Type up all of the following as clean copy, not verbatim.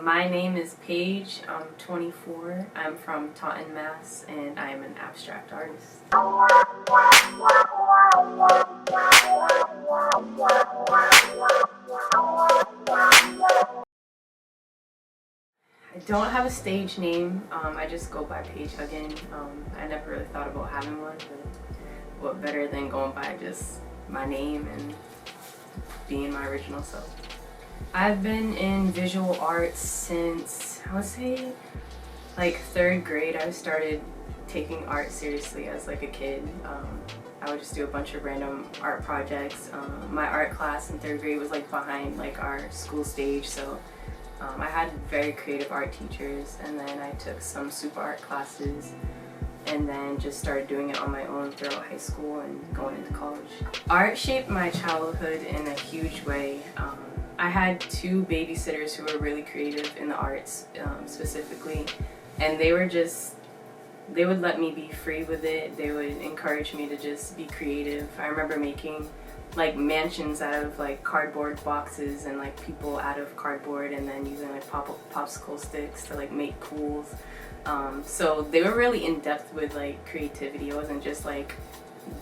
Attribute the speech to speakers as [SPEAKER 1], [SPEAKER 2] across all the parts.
[SPEAKER 1] My name is Paige. I'm 24. I'm from Taunton, Mass, and I am an abstract artist. I don't have a stage name. I just go by Paige Huggon. I never really thought about having one, but what better than going by just my name and being my original self. I've been in visual arts since, I would say, like 3rd grade. I started taking art seriously as like a kid. I would just do a bunch of random art projects. My art class in 3rd grade was like behind like our school stage, so I had very creative art teachers, and then I took some super art classes and then just started doing it on my own throughout high school and going into college. Art shaped my childhood in a huge way. I had 2 babysitters who were really creative in the arts specifically, and they would let me be free with it. They would encourage me to just be creative. I remember making like mansions out of like cardboard boxes and like people out of cardboard, and then using like popsicle sticks to like make pools. So they were really in depth with like creativity. It wasn't just like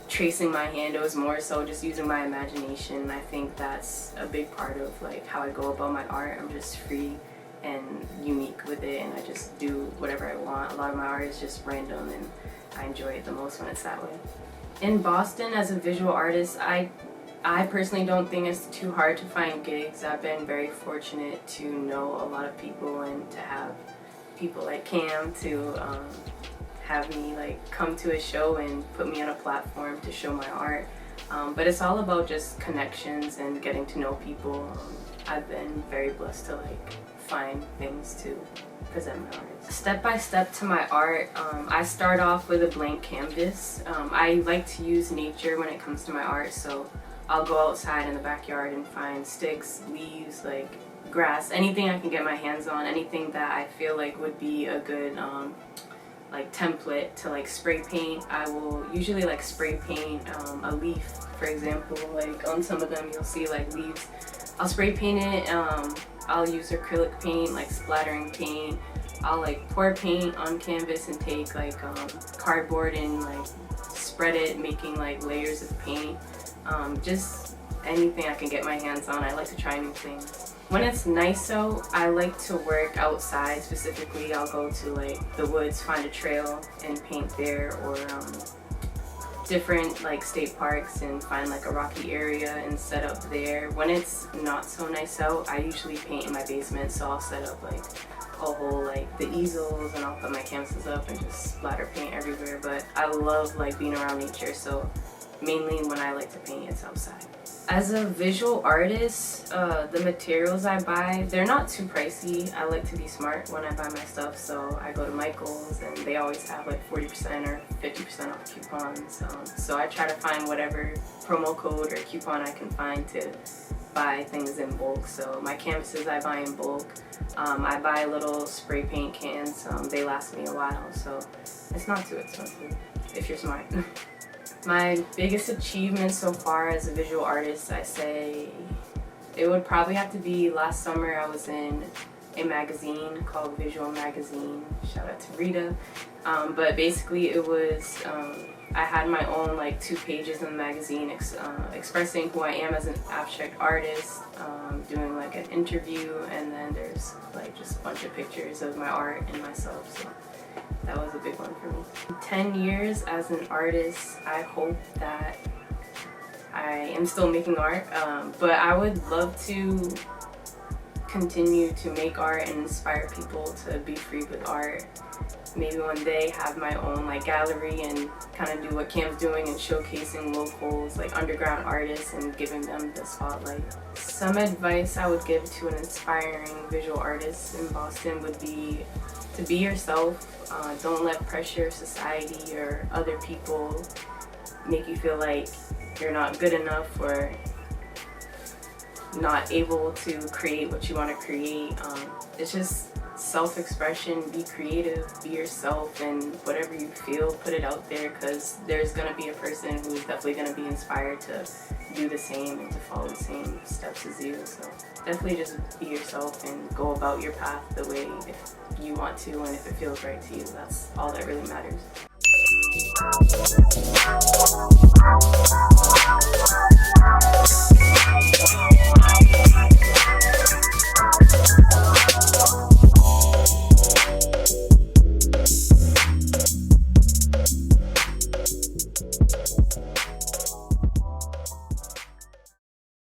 [SPEAKER 1] tracing my hand, it was more so just using my imagination. I think that's a big part of like how I go about my art. I'm just free and unique with it, and I just do whatever I want. A lot of my art is just random, and I enjoy it the most when it's that way. In Boston, as a visual artist, I personally don't think it's too hard to find gigs. I've been very fortunate to know a lot of people and to have people like Cam to have me like come to a show and put me on a platform to show my art. But it's all about just connections and getting to know people. I've been very blessed to like find things to present my art. Step by step to my art, I start off with a blank canvas. I like to use nature when it comes to my art, so I'll go outside in the backyard and find sticks, leaves, like grass, anything I can get my hands on, anything that I feel like would be a good like template to like spray paint. I will usually like spray paint a leaf, for example. Like on some of them you'll see like leaves. I'll spray paint it. I'll use acrylic paint, like splattering paint. I'll like pour paint on canvas and take like cardboard and like spread it, making like layers of paint. Just anything I can get my hands on. I like to try new things. When it's nice out, I like to work outside. Specifically, I'll go to like the woods, find a trail and paint there, or different like state parks and find like a rocky area and set up there. When it's not so nice out, I usually paint in my basement, so I'll set up like a whole like the easels, and I'll put my canvases up and just splatter paint everywhere. But I love like being around nature, so mainly when I like to paint, it's outside. As a visual artist, the materials I buy, they're not too pricey. I like to be smart when I buy my stuff, so I go to Michael's and they always have like 40% or 50% off coupons. So I try to find whatever promo code or coupon I can find to buy things in bulk. So my canvases I buy in bulk. I buy little spray paint cans. They last me a while, so it's not too expensive if you're smart. My biggest achievement so far as a visual artist, I say it would probably have to be last summer. I was in a magazine called Visual Magazine. Shout out to Rita. But basically it was, I had my own like 2 pages in the magazine expressing who I am as an abstract artist, doing like an interview, and then there's like just a bunch of pictures of my art and myself. So that was a big one for me. 10 years as an artist, I hope that I am still making art, but I would love to continue to make art and inspire people to be free with art. Maybe one day have my own like gallery and kind of do what Cam's doing and showcasing locals, like underground artists, and giving them the spotlight. Some advice I would give to an inspiring visual artist in Boston would be to be yourself. Don't let pressure, society, or other people make you feel like you're not good enough or not able to create what you want to create. It's just self-expression, be creative, be yourself, and whatever you feel, put it out there, because there's going to be a person who's definitely going to be inspired to do the same and to follow the same steps as you. So definitely just be yourself and go about your path the way if you want to and if it feels right to you. That's all that really matters.